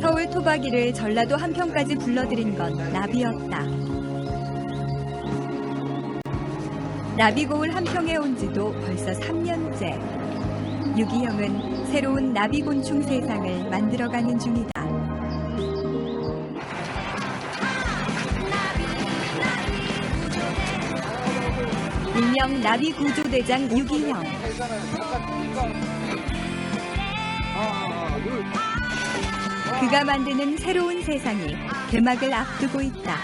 서울 토박이를 전라도 한평까지 불러들인 건 나비였다. 나비고을 한평에 온 지도 벌써 3년째. 유기형은 새로운 나비곤충 세상을 만들어가는 중이다. 일명 나비구조대장 유기형. 그가 만드는 새로운 세상이 개막을 앞두고 있다.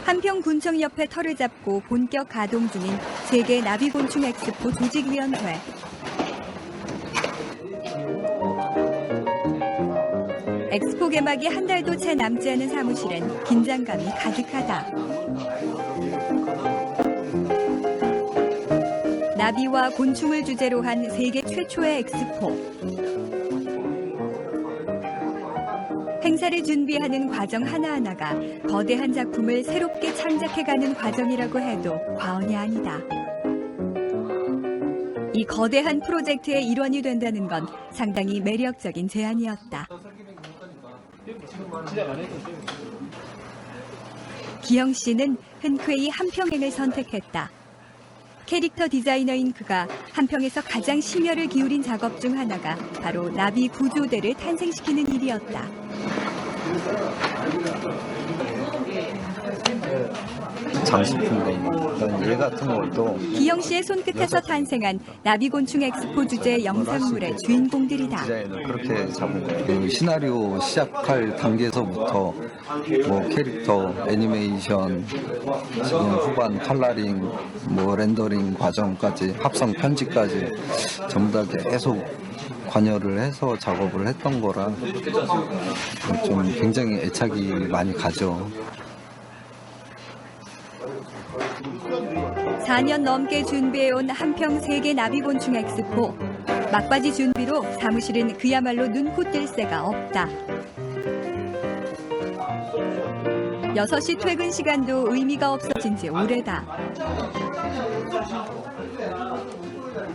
한평군청 옆에 터를 잡고 본격 가동 중인 세계 나비곤충 엑스포 조직위원회. 엑스포 개막이 한 달도 채 남지 않은 사무실엔 긴장감이 가득하다. 나비와 곤충을 주제로 한 세계 최초의 엑스포. 행사를 준비하는 과정 하나하나가 거대한 작품을 새롭게 창작해가는 과정이라고 해도 과언이 아니다. 이 거대한 프로젝트의 일원이 된다는 건 상당히 매력적인 제안이었다. 기영 씨는 흔쾌히 한평행을 선택했다. 캐릭터 디자이너인 그가 한평에서 가장 심혈을 기울인 작업 중 하나가 바로 나비 구조대를 탄생시키는 일이었다. 장식품인 이런 일 같은 것도 기영 씨의 손끝에서 탄생한 나비곤충 엑스포 주제 영상물의 주인공들이다. 디자인을 그렇게 잡은 거예요. 그 시나리오 시작할 단계에서부터 뭐 캐릭터, 애니메이션, 지금 후반 컬러링, 뭐 렌더링 과정까지 합성 편집까지 전부 다 계속 관여를 해서 작업을 했던 거라 좀 굉장히 애착이 많이 가죠. 4년 넘게 준비해온 한평 세계 나비곤충 엑스포. 막바지 준비로 사무실은 그야말로 눈코 뜰 새가 없다. 6시 퇴근 시간도 의미가 없어진 지 오래다.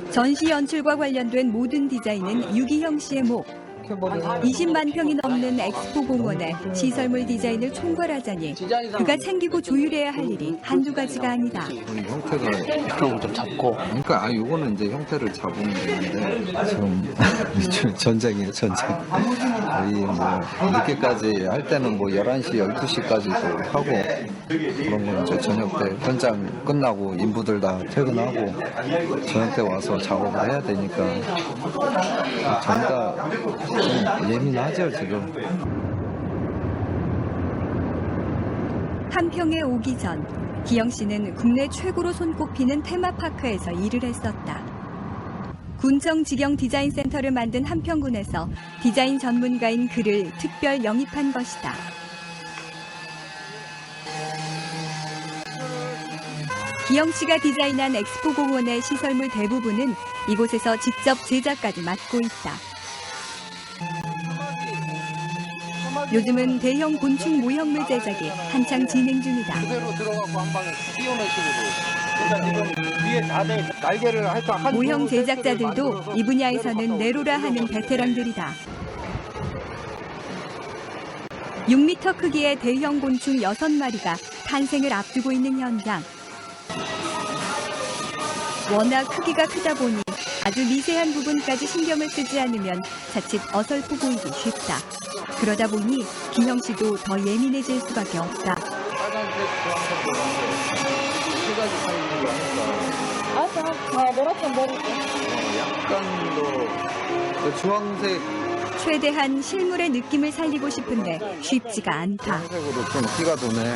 전시 연출과 관련된 모든 디자인은 유기형 씨의 목. 20만 평이 넘는 엑스포 공원에 시설물 디자인을 총괄하자니 그가 챙기고 조율해야 할 일이 한두 가지가 아니다. 형태가 이쪽을 좀 잡고. 그러니까 요거는 이제 형태를 잡으면 되는데 지금 전쟁이에요, 전쟁. 거의 뭐 늦게까지 할 때는 뭐 11시, 12시까지도 하고 그런 건 이제 저녁 때 현장 끝나고 인부들 다 퇴근하고 저녁 때 와서 작업을 해야 되니까 전부 다 좀 예민하죠, 지금. 한평에 오기 전 기영 씨는 국내 최고로 손꼽히는 테마파크에서 일을 했었다. 군청직영 디자인센터를 만든 한평군에서 디자인 전문가인 그를 특별 영입한 것이다. 기영 씨가 디자인한 엑스포 공원의 시설물 대부분은 이곳에서 직접 제작까지 맡고 있다. 요즘은 대형 곤충 모형물 제작이 한창 진행 중이다. 그대로 들어가고 한 방에 띄우는 식으로. 그러니까 지금 위에 다들 날개를 할까 한 모형 제작자들도 이 분야에서는 내로라 하는 베테랑들이다. 6m 크기의 대형 곤충 6마리가 탄생을 앞두고 있는 현장. 워낙 크기가 크다 보니 아주 미세한 부분까지 신경을 쓰지 않으면 자칫 어설프 보이기 쉽다. 그러다 보니 기형 씨도 더 예민해질 수밖에 없다. 알았어. 노랗게 머리고. 약간 더 주황색 최대한 실물의 느낌을 살리고 싶은데 쉽지가 않다. 색으로 좀 티가 도네.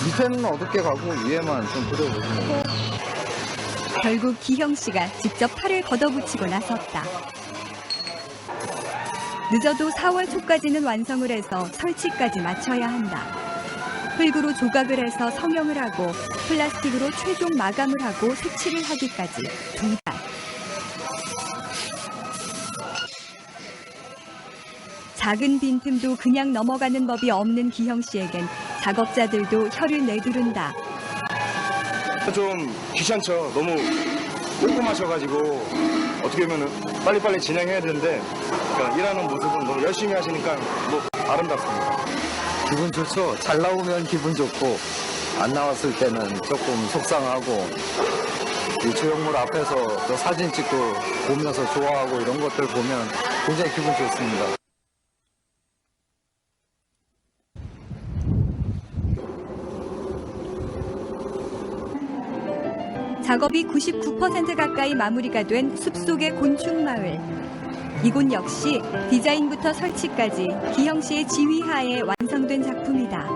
밑에는 어둡게 가고 위에만 좀 그려보시면. 결국 기형 씨가 직접 팔을 걷어붙이고 나섰다. 늦어도 4월 초까지는 완성을 해서 설치까지 마쳐야 한다. 흙으로 조각을 해서 성형을 하고 플라스틱으로 최종 마감을 하고 색칠을 하기까지 2달. 작은 빈틈도 그냥 넘어가는 법이 없는 기형 씨에겐 작업자들도 혀를 내두른다. 좀 귀찮죠. 너무 꼼꼼하셔가지고 어떻게 보면 빨리빨리 진행해야 되는데 그러니까 일하는 모습은 너무 열심히 하시니까 뭐 아름답습니다. 기분 좋죠? 잘 나오면 기분 좋고 안 나왔을 때는 조금 속상하고 이 조형물 앞에서 또 사진 찍고 보면서 좋아하고 이런 것들 보면 굉장히 기분 좋습니다. 작업이 99% 가까이 마무리가 된 숲속의 곤충마을. 이곳 역시 디자인부터 설치까지 기형 씨의 지휘하에 완성된 작품이다.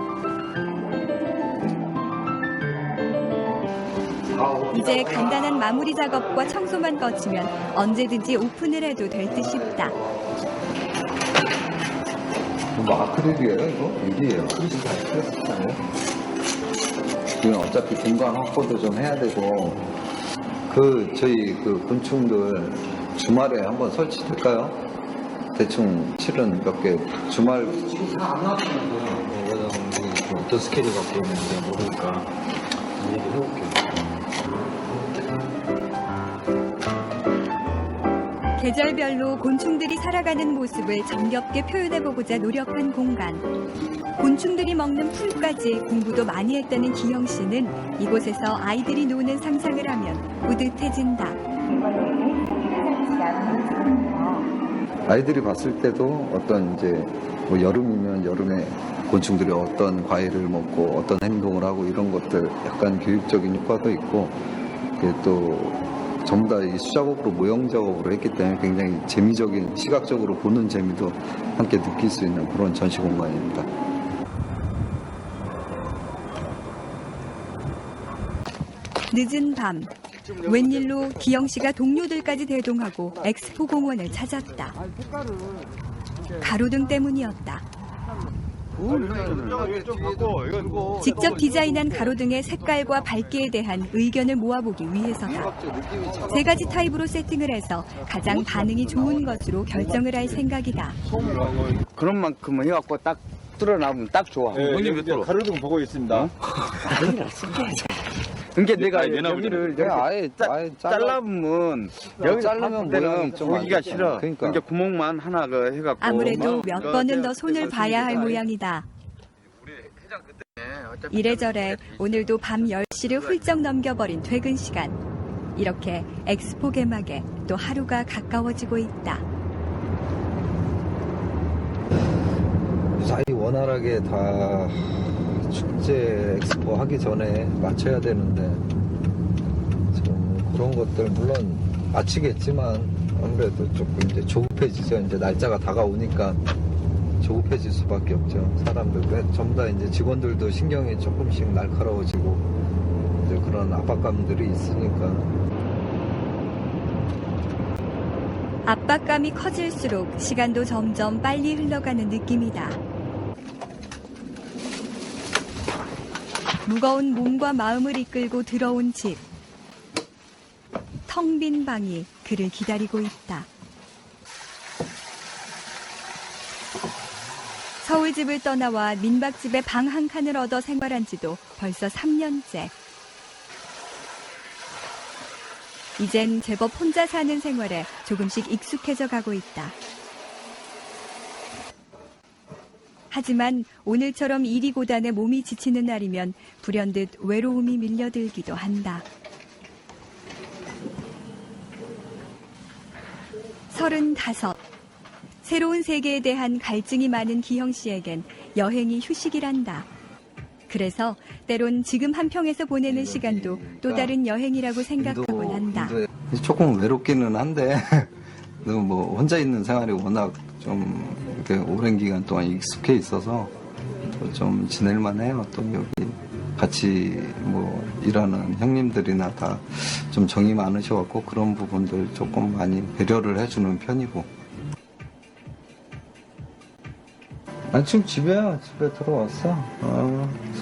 이제 간단한 마무리 작업과 청소만 거치면 언제든지 오픈을 해도 될 듯 싶다. 뭐 아크릴이에요 이거? 유리예요. 아크릴이 다 틀렸잖아요. 지금 어차피 공간 확보도 좀 해야 되고 저희 곤충들 주말에 한번 설치될까요? 대충 칠은 몇 개 주말 지금 다 안 나왔다면서요. 어떤 스케줄 갖고 있는지 모르니까 얘기를 해볼게요. 계절별로 곤충들이 살아가는 모습을 정겹게 표현해보고자 노력한 공간. 곤충들이 먹는 풀까지 공부도 많이 했다는 기형 씨는 이곳에서 아이들이 노는 상상을 하면 뿌듯해진다. 아이들이 봤을 때도 어떤 이제 뭐 여름이면 여름에 곤충들이 어떤 과일을 먹고 어떤 행동을 하고 이런 것들 약간 교육적인 효과도 있고 이게 또 전부 다 이 수작업으로 모형 작업으로 했기 때문에 굉장히 재미적인 시각적으로 보는 재미도 함께 느낄 수 있는 그런 전시 공간입니다. 늦은 밤, 웬일로 기영 씨가 동료들까지 대동하고 엑스포 공원을 찾았다. 가로등 때문이었다. 직접 디자인한 가로등의 색깔과 밝기에 대한 의견을 모아보기 위해서다. 3가지 타입으로 세팅을 해서 가장 반응이 좋은 것으로 결정을 할 생각이다. 그런 만큼은 해갖고 딱 뚫어나오면 딱 좋아. 형님 왜 뚫어? 가로등 보고 있습니다. 그러니까 내가 아니, 여기를 그냥 아예 잘라보면 여기 자르면 때는 모양이 좀 보기가 안 싫어. 그러니까. 그러니까 구멍만 하나 해갖고. 아무래도 몇 번은 더 손을 봐야 할 모양이다. 이래저래 오늘도 밤 10시를 훌쩍 넘겨버린 퇴근 시간. 이렇게 엑스포 개막에 또 하루가 가까워지고 있다. 무사히 원활하게 다 축제 엑스포 하기 전에 마쳐야 되는데 좀 그런 것들 물론 마치겠지만 아무래도 조금 이제 조급해지죠. 이제 날짜가 다가오니까 조급해질 수밖에 없죠. 사람들 전부 다 이제 직원들도 신경이 조금씩 날카로워지고 이제 그런 압박감들이 있으니까. 압박감이 커질수록 시간도 점점 빨리 흘러가는 느낌이다. 무거운 몸과 마음을 이끌고 들어온 집. 텅 빈 방이 그를 기다리고 있다. 서울집을 떠나와 민박집에 방 한 칸을 얻어 생활한 지도 벌써 3년째. 이젠 제법 혼자 사는 생활에 조금씩 익숙해져 가고 있다. 하지만 오늘처럼 일이 고단해 몸이 지치는 날이면 불현듯 외로움이 밀려들기도 한다. 35. 새로운 세계에 대한 갈증이 많은 기형 씨에겐 여행이 휴식이란다. 그래서 때론 지금 한평에서 보내는 시간도 또 다른 여행이라고 생각하곤 한다. 조금 외롭기는 한데 뭐 혼자 있는 생활이 워낙 좀 좀 이렇게 오랜 기간 동안 익숙해 있어서 또 좀 지낼만 해요. 또 여기 같이 뭐 일하는 형님들이나 다 좀 정이 많으셔갖고 그런 부분들 조금 많이 배려를 해주는 편이고. 지금 집에 들어왔어.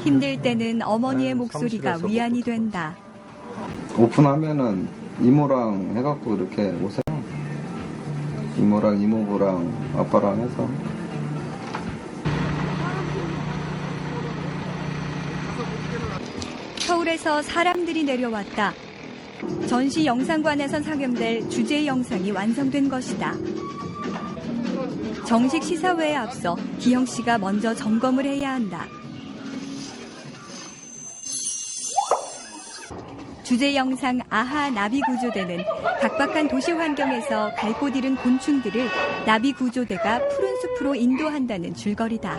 힘들 때는 어머니의 목소리가 사무실에서 위안이 먹고 된다. 오픈하면은 이모랑 해갖고 이렇게 오세요. 이모랑 이모부랑 아빠랑 해서. 서울에서 사람들이 내려왔다. 전시 영상관에선 상영될 주제 영상이 완성된 것이다. 정식 시사회에 앞서 기영 씨가 먼저 점검을 해야 한다. 주제 영상 아하 나비 구조대는 각박한 도시 환경에서 갈 곳 잃은 곤충들을 나비 구조대가 푸른 숲으로 인도한다는 줄거리다.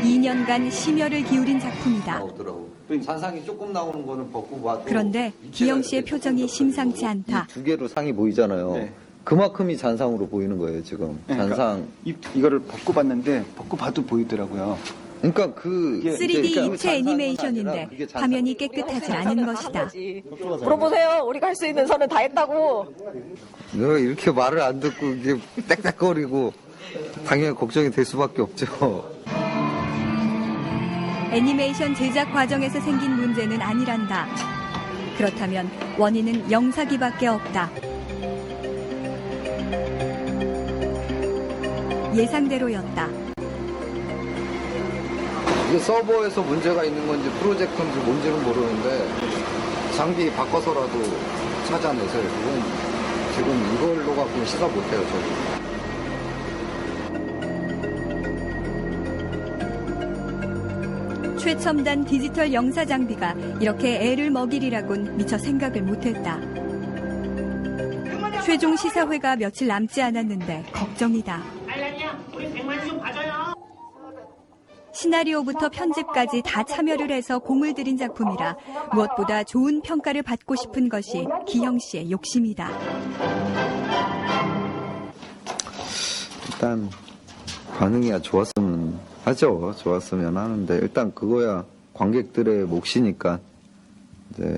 2년간 심혈을 기울인 작품이다. 잔상이 조금 나오는 거는 벗고 봐도. 그런데 기영 씨의 표정이 심상치 않다. 두 개로 상이 보이잖아요. 네. 그만큼이 잔상으로 보이는 거예요, 지금. 잔상. 이거를 벗고 봤는데 벗고 봐도 보이더라고요. 그러니까 그 3D 입체 애니메이션인데 화면이 깨끗하지 않은 것이다. 물어보세요. 우리가 할 수 있는 선은 다 했다고. 내가 이렇게 말을 안 듣고 이게 땡땡거리고 당연히 걱정이 될 수밖에 없죠. 애니메이션 제작 과정에서 생긴 문제는 아니란다. 그렇다면 원인은 영사기밖에 없다. 예상대로였다. 이게 서버에서 문제가 있는 건지 프로젝트인지 뭔지는 모르는데 장비 바꿔서라도 찾아내세요. 그건 지금 이걸로 갖고 시사 못해요, 저도. 최첨단 디지털 영사 장비가 이렇게 애를 먹이리라곤 미처 생각을 못했다. 최종 시사회가 며칠 남지 않았는데 걱정이다. 시나리오부터 편집까지 다 참여를 해서 공을 들인 작품이라 무엇보다 좋은 평가를 받고 싶은 것이 기영 씨의 욕심이다. 일단 반응이야 좋았으면 하죠. 좋았으면 하는데 일단 그거야 관객들의 몫이니까 이제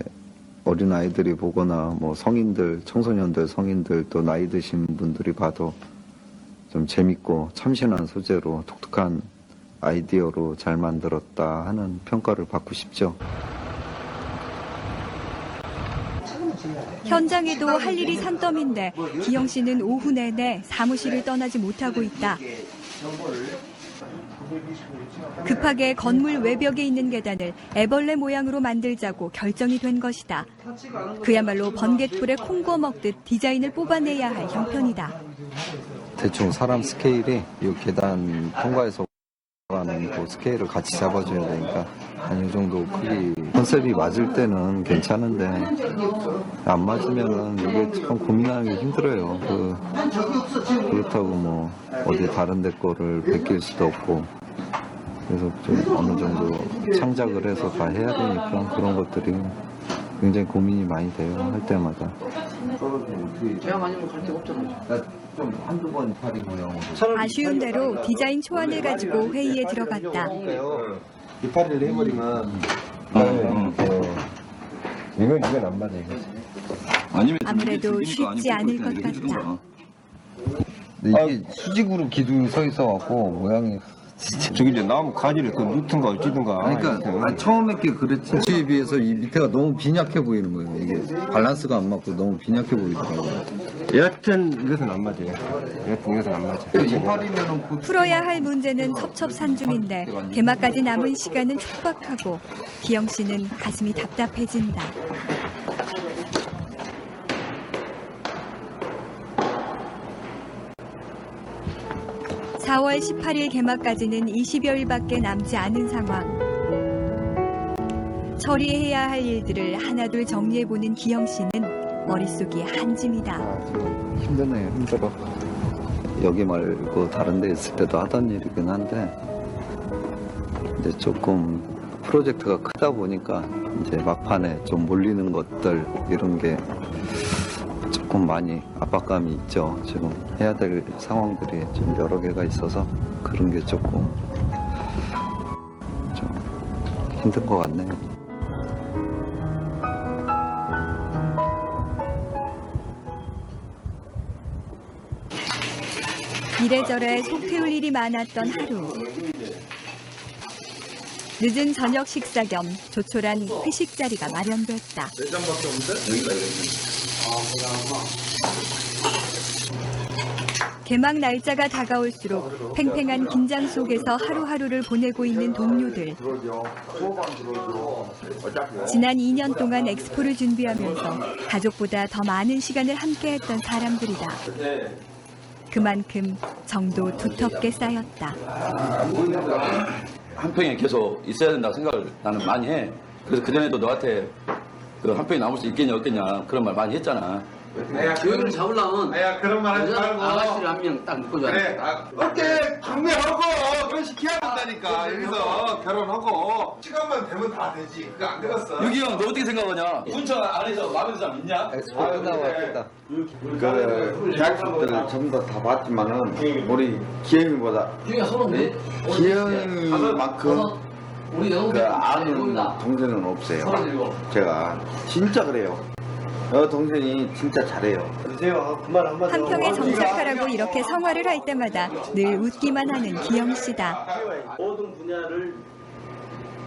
어린 아이들이 보거나 뭐 성인들, 청소년들, 성인들 또 나이 드신 분들이 봐도 좀 재밌고 참신한 소재로 독특한 아이디어로 잘 만들었다 하는 평가를 받고 싶죠. 현장에도 할 일이 산더미인데 기영 씨는 오후 내내 사무실을 떠나지 못하고 있다. 급하게 건물 외벽에 있는 계단을 애벌레 모양으로 만들자고 결정이 된 것이다. 그야말로 번갯불에 콩 구워 먹듯 디자인을 뽑아내야 할 형편이다. 대충 사람 스케일이 이 계단 통과해서 가는 그 스케일을 같이 잡아줘야 되니까 한 이 정도 크기 컨셉이 맞을 때는 괜찮은데 안 맞으면은 이게 참 고민하기 힘들어요. 그렇다고 뭐 어디 다른 데 거를 베낄 수도 없고 그래서 좀 어느 정도 창작을 해서 다 해야 되니까 그런 것들이 굉장히 고민이 많이 돼요. 할 때마다. 제가 아니면 갈 데가 없잖아요. 좀 한두 번 파리 모양으로. 아쉬운 대로 디자인 초안을 가지고 회의에 들어갔다. 이파리를 해버리면 이건 안 맞아 이거. 아무래도 쉽지 않을 것 같다. 근데 이게 수직으로 기둥이 서 있어갖고 모양이 저기 이제 나무 가지를 그 넣든가 어찌든가. 그러니까 처음에 게 그랬지. 수에 비해서 이 밑에가 너무 빈약해 보이는 거예요. 이게 밸런스가 안 맞고 너무 빈약해 보이더라고요. 여하튼 이것은 안 맞아요. 여하튼 이것은 안 맞아. 이파리면은 풀어야 할 문제는 첩첩산중인데 개막까지 남은 시간은 촉박하고 기영 씨는 가슴이 답답해진다. (4월 18일) 개막까지는 20여일밖에 남지 않은 상황. 처리해야 할 일들을 하나둘 정리해보는 기영 씨는 머릿속이 한 짐이다. 힘드네요. 힘들어. 여기 말고 다른 데 있을 때도 하던 일이긴 한데 이제 조금 프로젝트가 크다 보니까 이제 막판에 좀 몰리는 것들 이런 게 조금 조금 많이 압박감이 있죠. 지금 해야 될 상황들이 좀 여러 개가 있어서 그런 게 조금 좀 힘든 것 같네요. 이래저래 속 태울 일이 많았던 하루. 늦은 저녁 식사 겸 조촐한 회식 자리가 마련됐다. 개막 날짜가 다가올수록 팽팽한 긴장 속에서 하루하루를 보내고 있는 동료들. 지난 2년 동안 엑스포를 준비하면서 가족보다 더 많은 시간을 함께했던 사람들이다. 그만큼 정도 두텁게 쌓였다. 한평에 계속 있어야 된다고 생각을 나는 많이 해. 그래서 그전에도 너한테 그 한평에 남을 수 있겠냐 없겠냐 그런 말 많이 했잖아. 교육을 잡으려면 그런 말 하지 말고 아가씨를 한 명 딱 묶어줘야 돼. 어때 강매하고 결혼시켜야 된다니까. 여기서 결혼하고 시간만 되면 다 되지. 그거 안 되겠어. 유기 형, 너 어떻게 생각하냐? 군청 안에서 마음에 드는 사람 있냐? 엑스포 끝나고 왔다. 그 계약서들을 전부 다 봤지만은 우리 기영이보다 교육이 손은 기영이만큼 우리 그 아는 동생은 없어요. 제가 진짜 그래요. 동생이 진짜 잘해요. 한평에 정착하라고 이렇게 성화를 할 때마다 늘 웃기만 하는 기영 씨다. 모든 분야를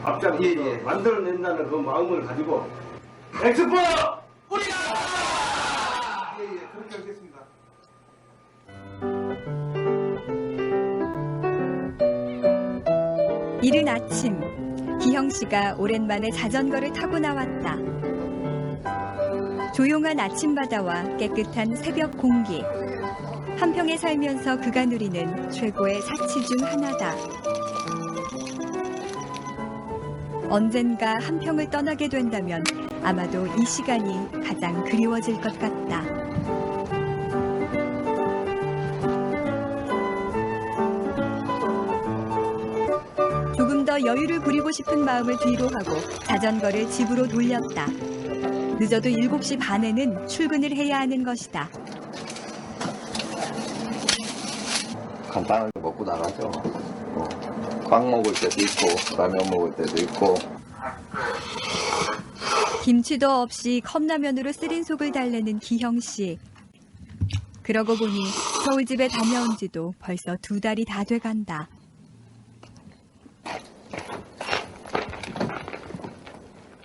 앞장서서 만들어낸다는 그 마음을 가지고 엑스포 우리가 그렇게 하겠습니다. 이른 아침, 기영 씨가 오랜만에 자전거를 타고 나왔다. 조용한 아침바다와 깨끗한 새벽 공기. 한평에 살면서 그가 누리는 최고의 사치 중 하나다. 언젠가 한평을 떠나게 된다면 아마도 이 시간이 가장 그리워질 것 같다. 조금 더 여유를 부리고 싶은 마음을 뒤로 하고 자전거를 집으로 돌렸다. 늦어도 7시 반에는 출근을 해야 하는 것이다. 간단하게 먹고 나가죠. 빵 먹을 때도 있고 라면 먹을 때도 있고. 김치도 없이 컵라면으로 쓰린 속을 달래는 기형 씨. 그러고 보니 서울집에 다녀온 지도 벌써 2달이 다 돼간다.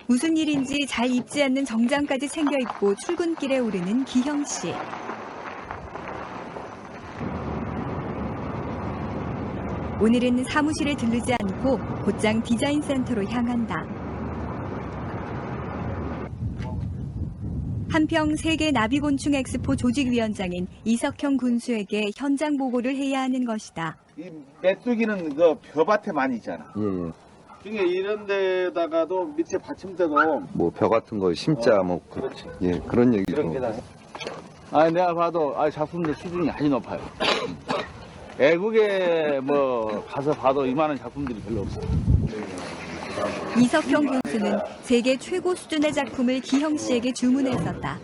무슨 일인지 잘 입지 않는 정장까지 챙겨 입고 출근길에 오르는 기형 씨. 오늘은 사무실에 들르지 않고 곧장 디자인 센터로 향한다. 한평 세계 나비곤충 엑스포 조직위원장인 이석형 군수에게 현장 보고를 해야 하는 것이다. 이 메뚜기는 그 벼밭에 많이 있잖아. 예. 중에 이런 데다가도 밑에 받침대도 뭐 벼 같은 거 심자 뭐 그렇지. 예, 그런 얘기죠. 그런 게 다. 아 내가 봐도 작품들 수준이 아주 높아요. 외국에 뭐 가서 봐도 이만한 작품들이 별로 없어. 이석형 군수는 세계 최고 수준의 작품을 기형 씨에게 주문했었다.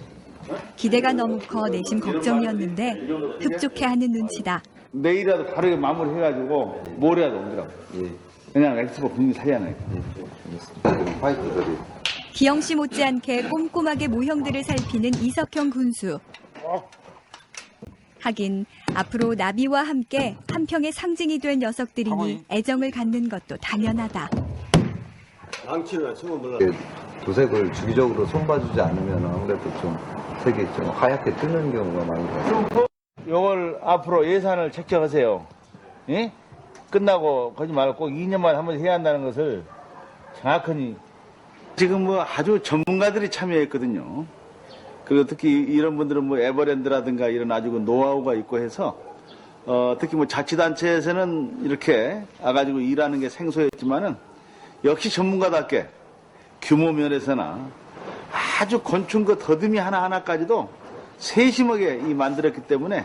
기대가 너무 커 내심 걱정이었는데 흡족해하는 눈치다. 내일이라도 바르게 마무리해가지고 모레라도 오더라고. 예. 그냥 엑스포 분위기 살려놔요. 화이트들이. 기영 씨 못지않게 꼼꼼하게 모형들을 살피는 이석형 군수. 하긴 앞으로 나비와 함께 한평의 상징이 될 녀석들이니 애정을 갖는 것도 당연하다. 도색을 주기적으로 손봐주지 않으면 아무래도 좀 색이 좀 하얗게 뜨는 경우가 많이 있어요. 이걸 앞으로 예산을 책정하세요. 예? 끝나고 거짓 말고 꼭 2년만에 한 번 해야 한다는 것을 정확하니 지금 뭐 아주 전문가들이 참여했거든요. 그리고 특히 이런 분들은 뭐 에버랜드라든가 이런 아주 노하우가 있고 해서 특히 뭐 자치단체에서는 이렇게 와가지고 일하는 게 생소했지만은 역시 전문가답게 규모 면에서나 아주 곤충 그 더듬이 하나하나까지도 세심하게 만들었기 때문에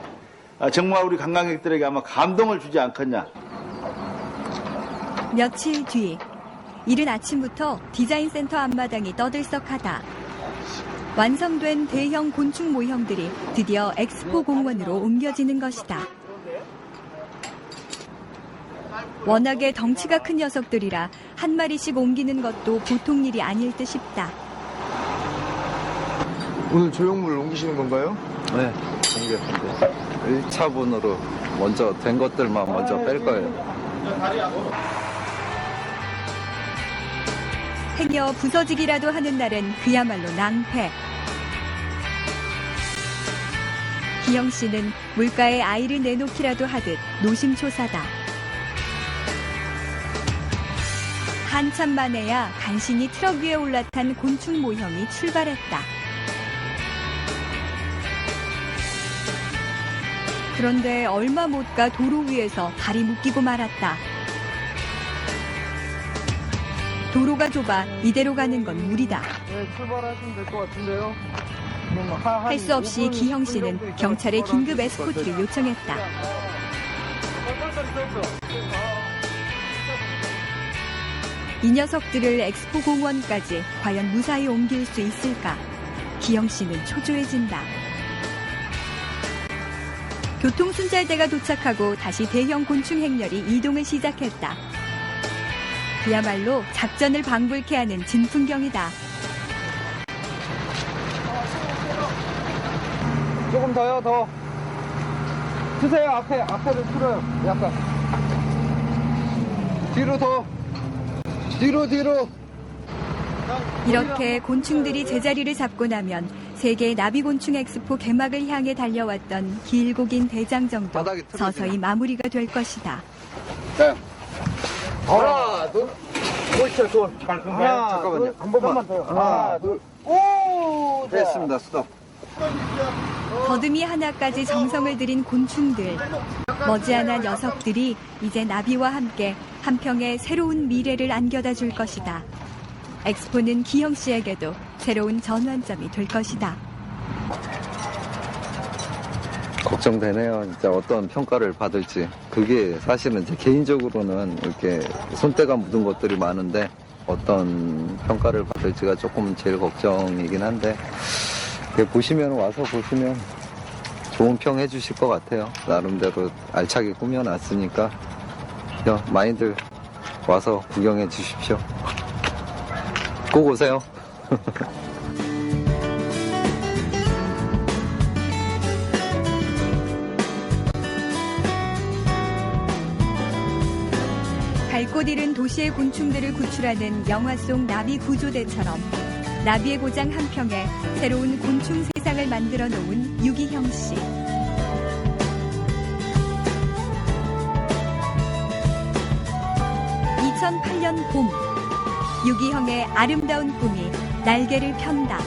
정말 우리 관광객들에게 아마 감동을 주지 않겠냐. 며칠 뒤 이른 아침부터 디자인 센터 앞마당이 떠들썩하다. 완성된 대형 곤충 모형들이 드디어 엑스포 공원으로 옮겨지는 것이다. 워낙에 덩치가 큰 녀석들이라 한 마리씩 옮기는 것도 보통 일이 아닐 듯 싶다. 오늘 조형물 옮기시는 건가요? 네, 옮겼는데 1차분으로 먼저 된 것들만 먼저 뺄 거예요. 행여 부서지기라도 하는 날은 그야말로 낭패. 기영 씨는 물가에 아이를 내놓기라도 하듯 노심초사다. 한참 만에야 간신히 트럭 위에 올라탄 곤충 모형이 출발했다. 그런데 얼마 못 가 도로 위에서 발이 묶이고 말았다. 도로가 좁아 이대로 가는 건 무리다. 네, 출발하시면 될 것 같은데요. 할 수 없이 기형 씨는 경찰에 긴급 에스코트를 요청했다. 이 녀석들을 엑스포 공원까지 과연 무사히 옮길 수 있을까? 기영 씨는 초조해진다. 교통순찰대가 도착하고 다시 대형 곤충 행렬이 이동을 시작했다. 그야말로 작전을 방불케 하는 진풍경이다. 조금 더요, 더. 드세요, 앞에를 풀어요. 약간. 뒤로 더. 뒤로. 이렇게 곤충들이 제자리를 잡고 나면 세계 나비곤충 엑스포 개막을 향해 달려왔던 길고 긴 대장정도 바닥에 틀어지네. 서서히 마무리가 될 것이다. 하나, 둘. 돌. 하나, 잠깐만요. 한 번만 더요. 하나, 둘. 오! 됐습니다, 스톱. 더듬이 하나까지 정성을 들인 곤충들. 머지않아 녀석들이 이제 나비와 함께 한평의 새로운 미래를 안겨다 줄 것이다. 엑스포는 기영 씨에게도 새로운 전환점이 될 것이다. 걱정되네요. 진짜 어떤 평가를 받을지. 그게 사실은 제 개인적으로는 이렇게 손때가 묻은 것들이 많은데 어떤 평가를 받을지가 조금 제일 걱정이긴 한데 와서 보시면 좋은 평 해주실 것 같아요. 나름대로 알차게 꾸며놨으니까 많이들 와서 구경해 주십시오. 꼭 오세요. 갈 곳 잃은 도시의 곤충들을 구출하는 영화 속 나비 구조대처럼 나비의 고장 한평에 새로운 곤충 세상을 만들어 놓은 유기형 씨. 2008년 봄, 유기형의 아름다운 꿈이 날개를 편다.